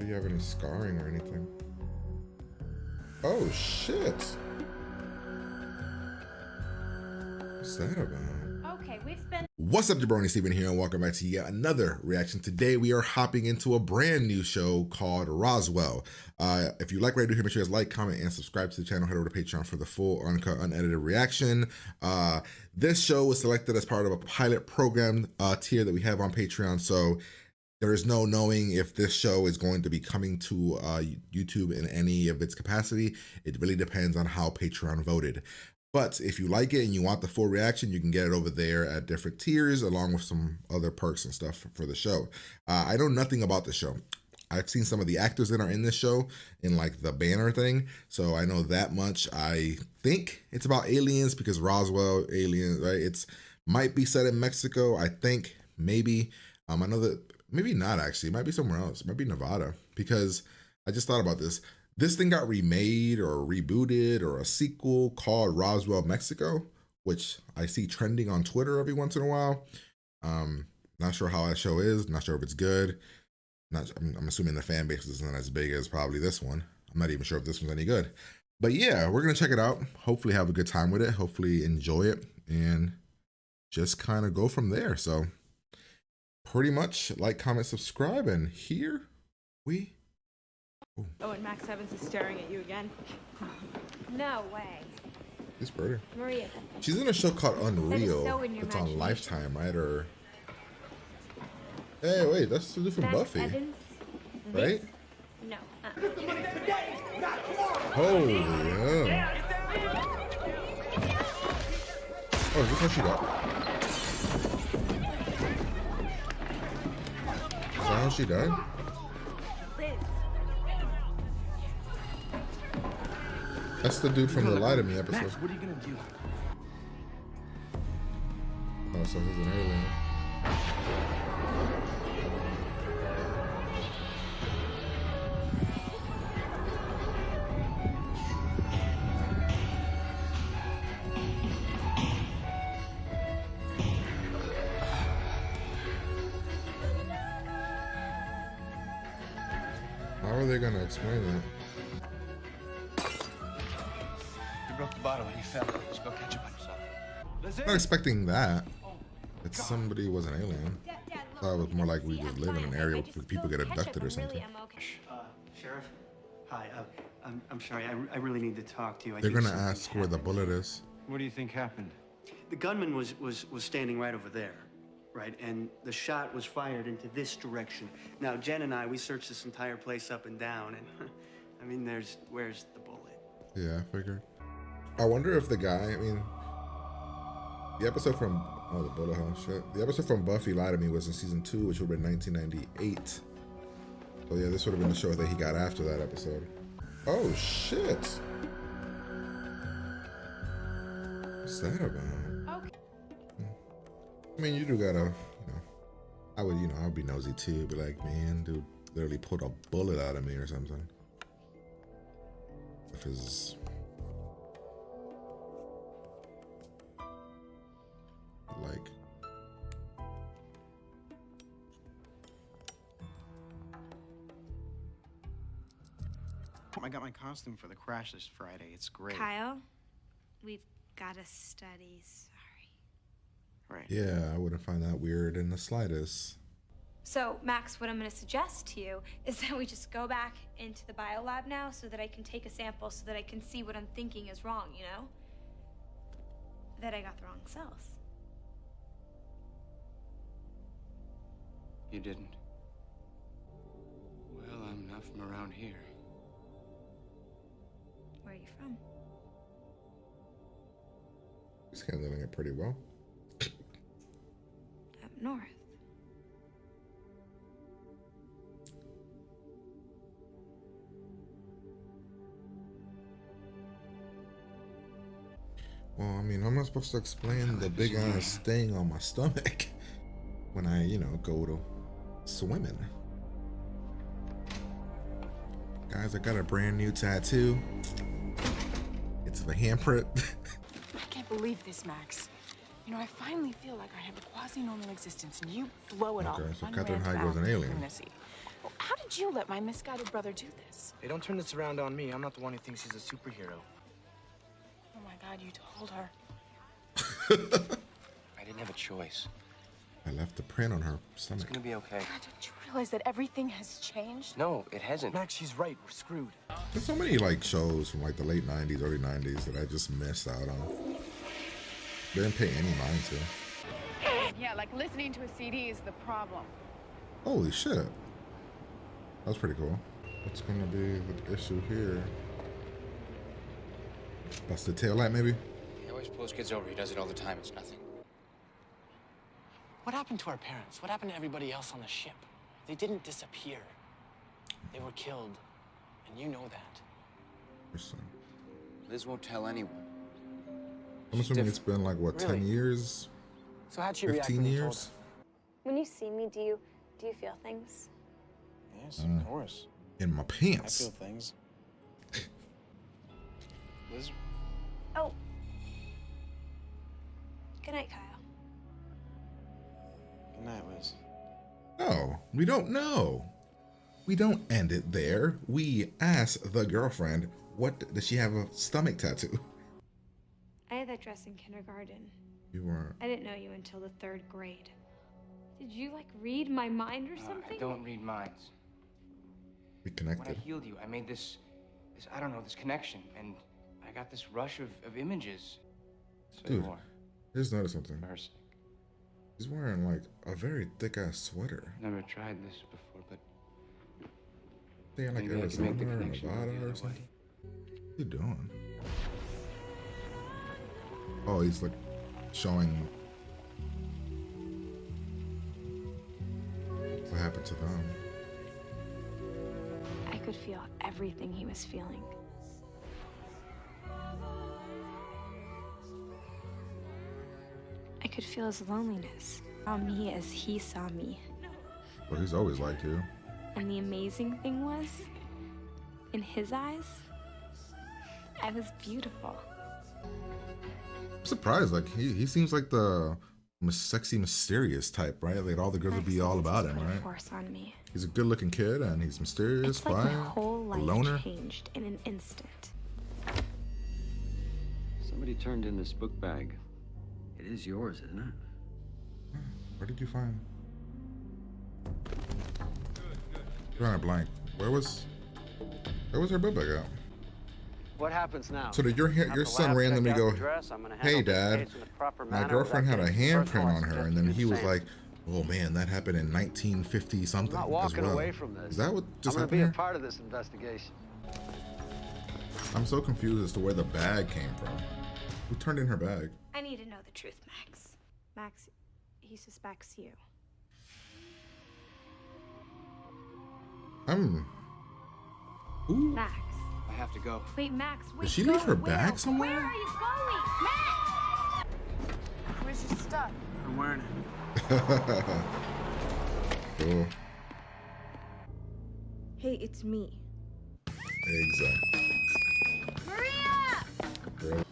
Do you have any scarring or anything? Oh shit! What's that about? Okay, we've spent. What's up, Jabroni Steven here, and welcome back to yet another reaction. Today we are hopping into a brand new show called Roswell. If you like what I do here, make sure you guys like, comment, and subscribe to the channel. Head over to Patreon for the full, uncut, unedited reaction. This show was selected as part of a pilot program tier that we have on Patreon, so there is no knowing if this show is going to be coming to YouTube in any of its capacity. It really depends on how Patreon voted. But if you like it and you want the full reaction, you can get it over there at different tiers, along with some other perks and stuff for the show. I know nothing about the show. I've seen some of the actors that are in this show in like the banner thing, so I know that much. I think it's about aliens because Roswell, aliens, right? It's might be set in Mexico, I think, maybe. I know that maybe not actually. It might be somewhere else. It might be Nevada, because I just thought about this. This thing got remade or rebooted or a sequel called Roswell, Mexico, which I see trending on Twitter every once in a while. Not sure how that show is. Not sure if it's good. I'm assuming the fan base isn't as big as probably this one. I'm not even sure if this one's any good. But yeah, we're going to check it out. Hopefully have a good time with it. Hopefully enjoy it and just kind of go from there. So pretty much like, comment, subscribe, and here we go. Oh, and Max Evans is staring at you again. No way. He's pretty. Maria. She's in a show called Unreal. So in your it's on imagination. Lifetime, right? Or hey, wait, that's the dude from Max Buffy, Evans? right? No. Oh yeah. Oh, is this how she got? Is that how she died? That's the dude from the Lie to Me episode. Max, what are you gonna do? Oh, so he's an alien. How are they gonna explain that? You broke the bottle when you fell. Just go catch up on yourself. I'm not expecting that. That somebody was an alien. I thought it was more like we just live in an area where people get abducted or something. Sheriff? Hi, I'm sorry, I really need to talk to you. They're gonna ask where the bullet is. What do you think happened? The gunman was standing right over there, right? And the shot was fired into this direction. Now, Jen and I, we searched this entire place up and down, and I mean, where's the bullet? Yeah, I figured. I wonder if the guy, I mean, the episode from, oh, the bullet hole, shit. The episode from Buffy Lie to Me was in season 2, which would have been 1998. So yeah, this would have been the show that he got after that episode. Oh, shit. What's that about? Okay. I mean, you do gotta, I would be nosy too, be like, man, dude literally pulled a bullet out of me or something. If his, like, I got my costume for the crash this Friday. It's great. Kyle, we've got to study. Sorry. Right. yeah, I wouldn't find that weird in the slightest. So, Max, what I'm going to suggest to you is that we just go back into the biolab now so that I can take a sample so that I can see what I'm thinking is wrong, you know? That I got the wrong cells. You didn't. Well, I'm not from around here. Where are you from? He's handling it pretty well. Up north. Well, I mean, how am I supposed to explain the big ass thing on my stomach when I, go to swimming? Guys, I got a brand new tattoo. It's the handprint. I can't believe this, Max. You know, I finally feel like I have a quasi-normal existence, and you blow it all. Okay, so One Catherine rant Heigl was an about alien. lunacy. How did you let my misguided brother do this? Hey, don't turn this around on me. I'm not the one who thinks he's a superhero. Oh my God, you told her. I didn't have a choice. I left the print on her It's stomach. gonna be okay. God, don't you realize that everything has changed? No, it hasn't. Max, she's right. We're screwed. There's so many like shows from like the late 90s, early 90s that I just missed out on. Didn't pay any mind to. Yeah, like listening to a CD is the problem. Holy shit. That's pretty cool. What's gonna be the issue here? That's the tail light, maybe? He always pulls kids over. He does it all the time. It's nothing. What happened to our parents? What happened to everybody else on the ship? They didn't disappear. They were killed. And you know that. Interesting. Liz won't tell anyone. I'm assuming it's been like what, 10 Really? years? So how'd she react 15 when you told years? When you see me, do you feel things? her? Yes, of course. In my I pants. feel things. Liz, Oh. Good night, Kyle. good night, Liz. No, we don't know. We don't end it there. We ask the girlfriend, what does she have a stomach tattoo? I had that dress in kindergarten. You weren't. I didn't know you until the 3rd grade. Did you like read my mind or something? I don't read minds. We When I connected. healed you, I made this I don't know, this connection, and I got this rush of images. Say Dude, more. I just noticed something. For her sake. He's wearing like a very thick ass sweater. Never tried this before, but They in like maybe I can make the Arizona or connection Nevada the or other something. way. What you doing? Oh, he's like showing what happened to them. I could feel everything he was feeling. I could feel his loneliness. Saw me as he saw me. But he's always liked you. And the amazing thing was, in his eyes, I was beautiful. I'm surprised. Like he seems like the sexy, mysterious type, right? Like all the girls would be all about him, right? Force on me. He's a good-looking kid, and he's mysterious, It's like quiet, my whole a life loner. changed in an instant. Somebody turned in this book bag. It is yours, isn't it? Where did you find? Drawing a blank. Where was her book bag at? What happens now? So did your son randomly go, "Hey, Dad, my girlfriend had a handprint on her," and then he was like, "Oh man, that happened in 1950 something." I'm not as walking well. away from this. Is that what just I'm happened gonna be a here? part of this investigation. I'm so confused as to where the bag came from. Who turned in her bag? I need to know the truth, Max. Max, he suspects you. Who? Max. I have to go. Wait, Max, wait. Did she leave her Where? bag somewhere? Where are you going? Max! Where's your stuff? I'm wearing it. Cool. Hey, it's me. Exactly. Girl.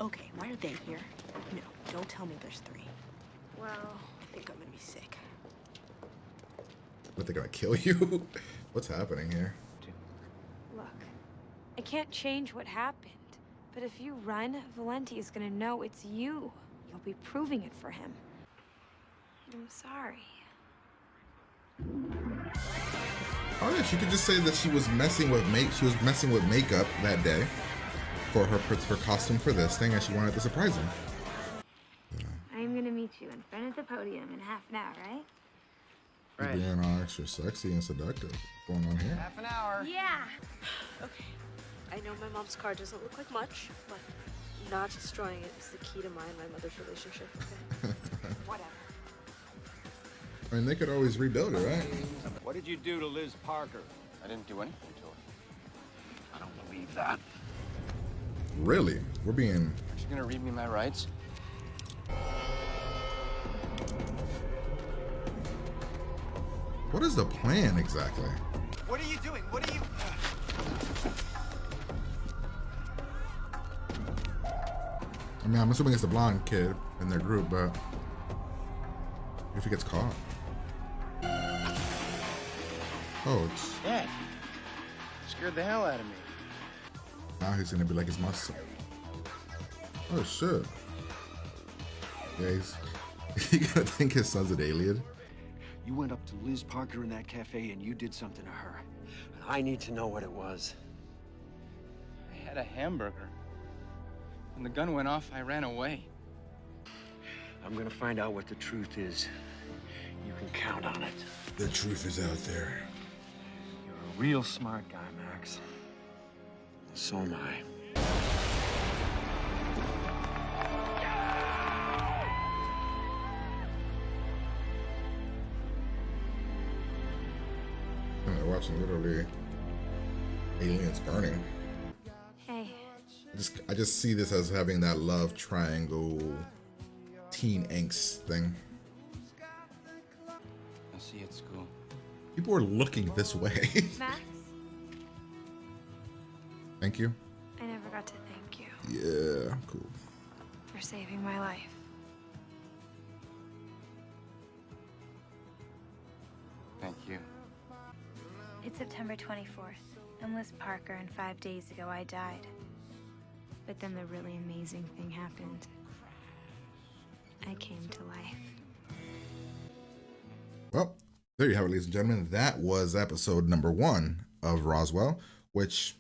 Okay, why are they here? No, don't tell me there's 3. Well, I think I'm gonna be sick. What, they're gonna kill you? What's happening here? look. I can't change what happened. But if you run, Valenti is gonna know it's you. You'll be proving it for him. I'm sorry. Oh yeah, she could just say that she was messing with makeup that day for her costume for this thing, and she wanted to surprise him. I'm gonna meet you in front of the podium in half an hour, right? She's being all extra sexy and seductive. What's going on here? Half an hour. Yeah. Okay. I know my mom's car doesn't look like much, but not destroying it is the key to my and my mother's relationship, okay? Whatever. I mean, they could always rebuild it, right? What did you do to Liz Parker? I didn't do anything to her. I don't believe that. Really? We're being... She's gonna read me my rights. What is the plan exactly? What are you doing? What are you... I mean, I'm assuming it's the blonde kid in their group, but if he gets caught. Oh, it's, Dad, scared the hell out of me. now he's gonna be like his muscle. Oh shit. Yeah, you gotta think his son's an alien. You went up to Liz Parker in that cafe and you did something to her. And I need to know what it was. I had a hamburger. When the gun went off, I ran away. I'm gonna find out what the truth is. You can count on it. The truth is out there. You're a real smart guy, Max. So am I. I'm watching literally aliens burning. Hey, I just see this as having that love triangle teen angst thing. I'll see you at school. People are looking this way. Max, Thank you. I never got to thank you Yeah, cool. for saving my life. Thank you. It's September 24th, and Liz Parker, and 5 days ago I died. But then the really amazing thing happened. I came to life. Well, there you have it, ladies and gentlemen. That was episode number 1 of Roswell, which,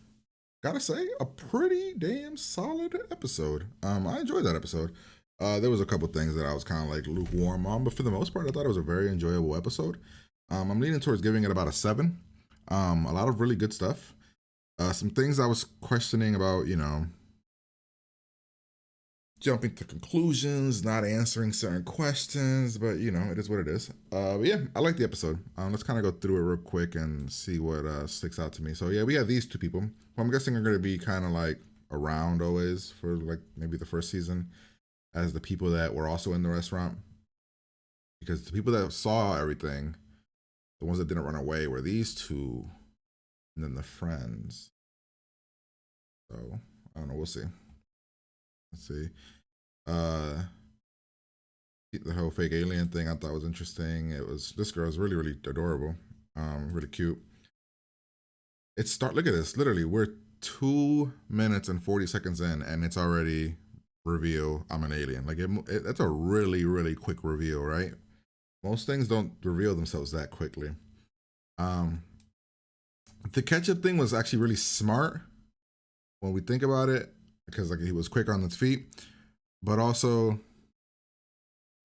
gotta say, a pretty damn solid episode. I enjoyed that episode. There was a couple things that I was kind of like lukewarm on, but for the most part, I thought it was a very enjoyable episode. I'm leaning towards giving it about a 7. A lot of really good stuff. Some things I was questioning about, jumping to conclusions, not answering certain questions, but it is what it is. But yeah, I like the episode. Let's kind of go through it real quick and see what sticks out to me. So yeah, we have these 2 people who I'm guessing are going to be kind of like around always for like maybe the first season as the people that were also in the restaurant, because the people that saw everything, the ones that didn't run away, were these 2 and then the friends. So I don't know, we'll see. Let's see. The whole fake alien thing I thought was interesting. This girl is really, really adorable. Really cute. Look at this. Literally, we're 2 minutes and 40 seconds in, and it's already reveal I'm an alien. Like that's a really, really quick reveal, right? Most things don't reveal themselves that quickly. The ketchup thing was actually really smart when we think about it, because like he was quick on his feet, but also,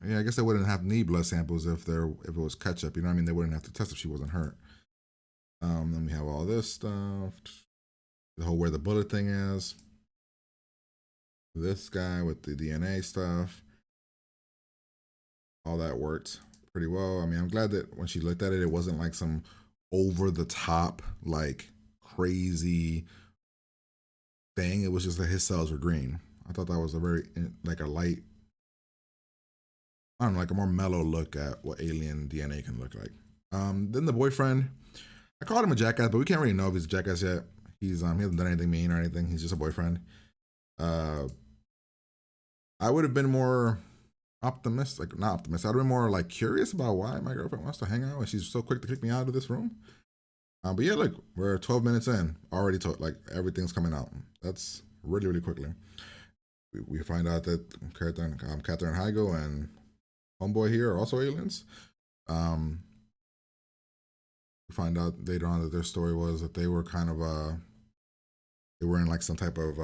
yeah, I guess they wouldn't have need blood samples if it was ketchup. You know what I mean? They wouldn't have to test if she wasn't hurt. Then we have all this stuff, the whole where the bullet thing is. This guy with the DNA stuff, all that worked pretty well. I mean, I'm glad that when she looked at it, it wasn't like some over the top, like crazy thing. It was just that his cells were green. I thought that was a very like a light, I don't know, like a more mellow look at what alien DNA can look like. Then the boyfriend, I called him a jackass, but we can't really know if he's a jackass yet. He hasn't done anything mean or anything. He's just a boyfriend. I would have been more optimistic, not optimistic. I'd have been more like curious about why my girlfriend wants to hang out and she's so quick to kick me out of this room. But yeah, look, we're 12 minutes in, already like everything's coming out. That's really, really quickly. We find out that Catherine Heigl and Homeboy here are also aliens. We find out later on that their story was that they were kind of they were in like some type of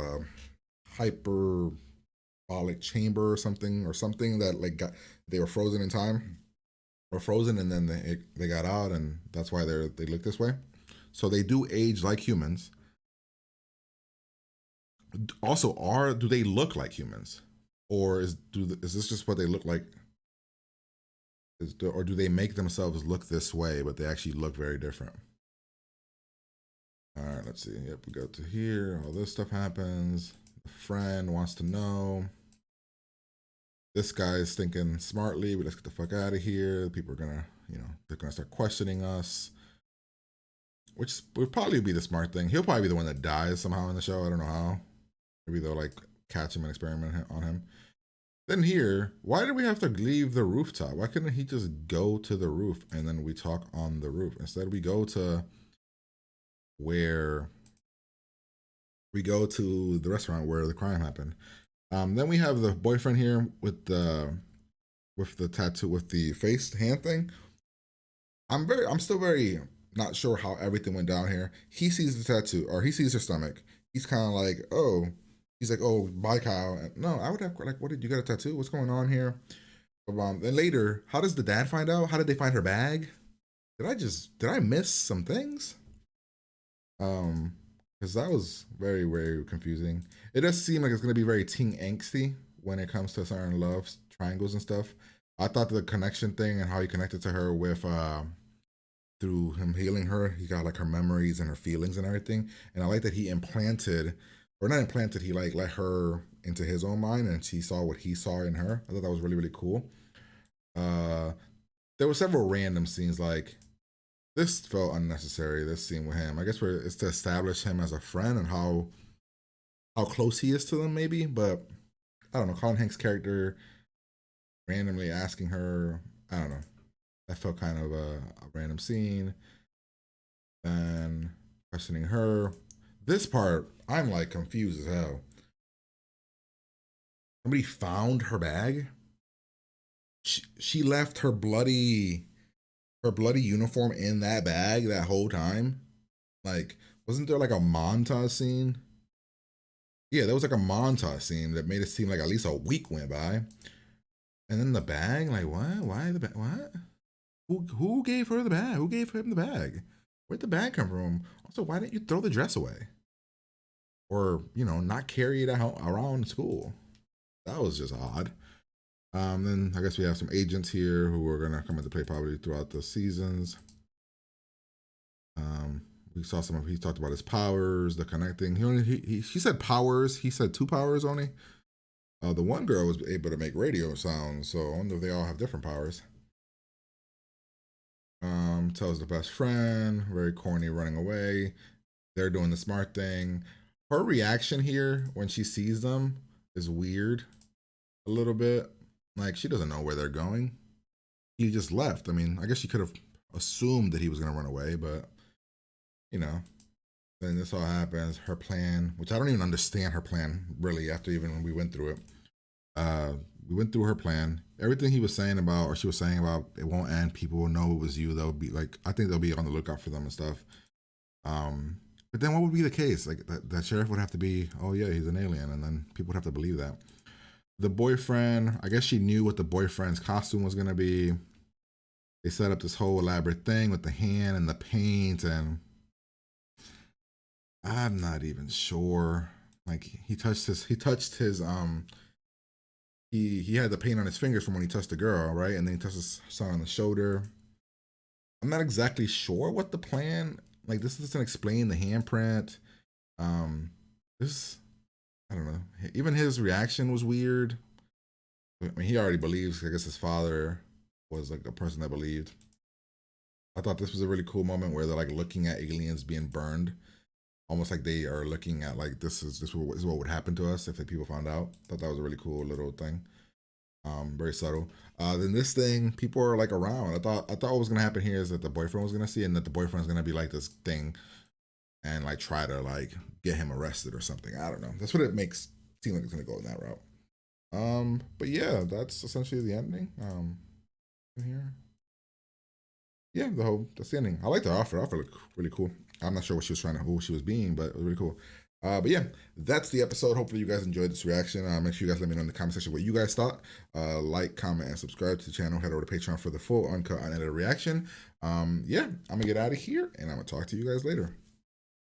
hyperbolic chamber or something that like they were frozen in time, or frozen, and then they got out, and that's why they look this way. So they do age like humans. Also, do they look like humans, or is this just what they look like? Or do they make themselves look this way, but they actually look very different? All right, let's see. Yep, we go to here. All this stuff happens. The friend wants to know. This guy is thinking smartly. Let's get the fuck out of here. People are gonna, they're gonna start questioning us, which would probably be the smart thing. He'll probably be the one that dies somehow in the show. I don't know how. Maybe they'll like catch him and experiment on him. Then here, why did we have to leave the rooftop? Why couldn't he just go to the roof and then we talk on the roof? Instead, we go to where we go to the restaurant where the crime happened. Then we have the boyfriend here with the tattoo, with the face hand thing. I'm still very not sure how everything went down here. He sees the tattoo, or he sees her stomach. He's kind of like, oh, he's like, oh, bye, Kyle. No, I would have like, what did you got a tattoo? What's going on here? Then later, how does the dad find out? How did they find her bag? Did I miss some things? Because that was very, very confusing. It does seem like it's gonna be very teen angsty when it comes to certain love triangles and stuff. I thought the connection thing and how he connected to her with through him healing her, he got like her memories and her feelings and everything. And I like that he implanted, or not implanted, he like let her into his own mind and she saw what he saw in her. I thought that was really, really cool. There were several random scenes, like this felt unnecessary, this scene with him. I guess it's to establish him as a friend and how close he is to them, maybe. But I don't know, Colin Hanks' character randomly asking her, I don't know. That felt kind of a random scene. And questioning her. This part, I'm like confused as hell. Somebody found her bag. She left her bloody uniform in that bag that whole time. Like, wasn't there like a montage scene? Yeah, there was like a montage scene that made it seem like at least a week went by. And then the bag, like what? Why the bag? What? Who gave her the bag? Who gave him the bag? Where'd the bag come from? Also, why didn't you throw the dress away? Or, you know, not carry it out around school? That was just odd. Then I guess we have some agents here who are gonna come into play probably throughout the seasons. We saw some of, he talked about his powers, the connecting. He said powers. He said 2 powers only. The one girl was able to make radio sounds, so I wonder if they all have different powers. Tells the best friend, very corny, running away. They're doing the smart thing. Her reaction here when she sees them is weird a little bit. Like, she doesn't know where they're going. He just left. I mean, I guess she could have assumed that he was going to run away, but, you know, then this all happens. Her plan, which I don't even understand her plan, really, after even when we went through it. We went through her plan. Everything he was saying about, or she was saying about, it won't end. People will know it was you. They'll be like, I think they'll be on the lookout for them and stuff. But then what would be the case? Like, that sheriff would have to be, oh yeah, he's an alien. And then people would have to believe that. The boyfriend, I guess she knew what the boyfriend's costume was going to be. They set up this whole elaborate thing with the hand and the paint, and I'm not even sure. Like, he had the paint on his fingers from when he touched the girl, right? And then he touched his son on the shoulder. I'm not exactly sure what the plan, like, this doesn't explain the handprint. I don't know. Even his reaction was weird. I mean, he already believes, I guess his father was like a person that believed. I thought this was a really cool moment where they're like looking at aliens being burned. Almost like they are looking at like, this is what would happen to us if the people found out. I thought that was a really cool little thing. Very subtle. Then this thing, people are like around. I thought what was gonna happen here is that the boyfriend was gonna see, and that the boyfriend's gonna be like this thing and like try to like get him arrested or something. I don't know. That's what it makes seem like it's gonna go in that route. But yeah, that's essentially the ending. Here. Yeah, that's the ending. I like the offer. The offer looked really cool. I'm not sure what she was being, but it was really cool. But yeah, that's the episode. Hopefully you guys enjoyed this reaction. Make sure you guys let me know in the comment section what you guys thought. Like, comment, and subscribe to the channel. Head over to Patreon for the full uncut, unedited reaction. Yeah, I'm gonna get out of here, and I'm gonna talk to you guys later.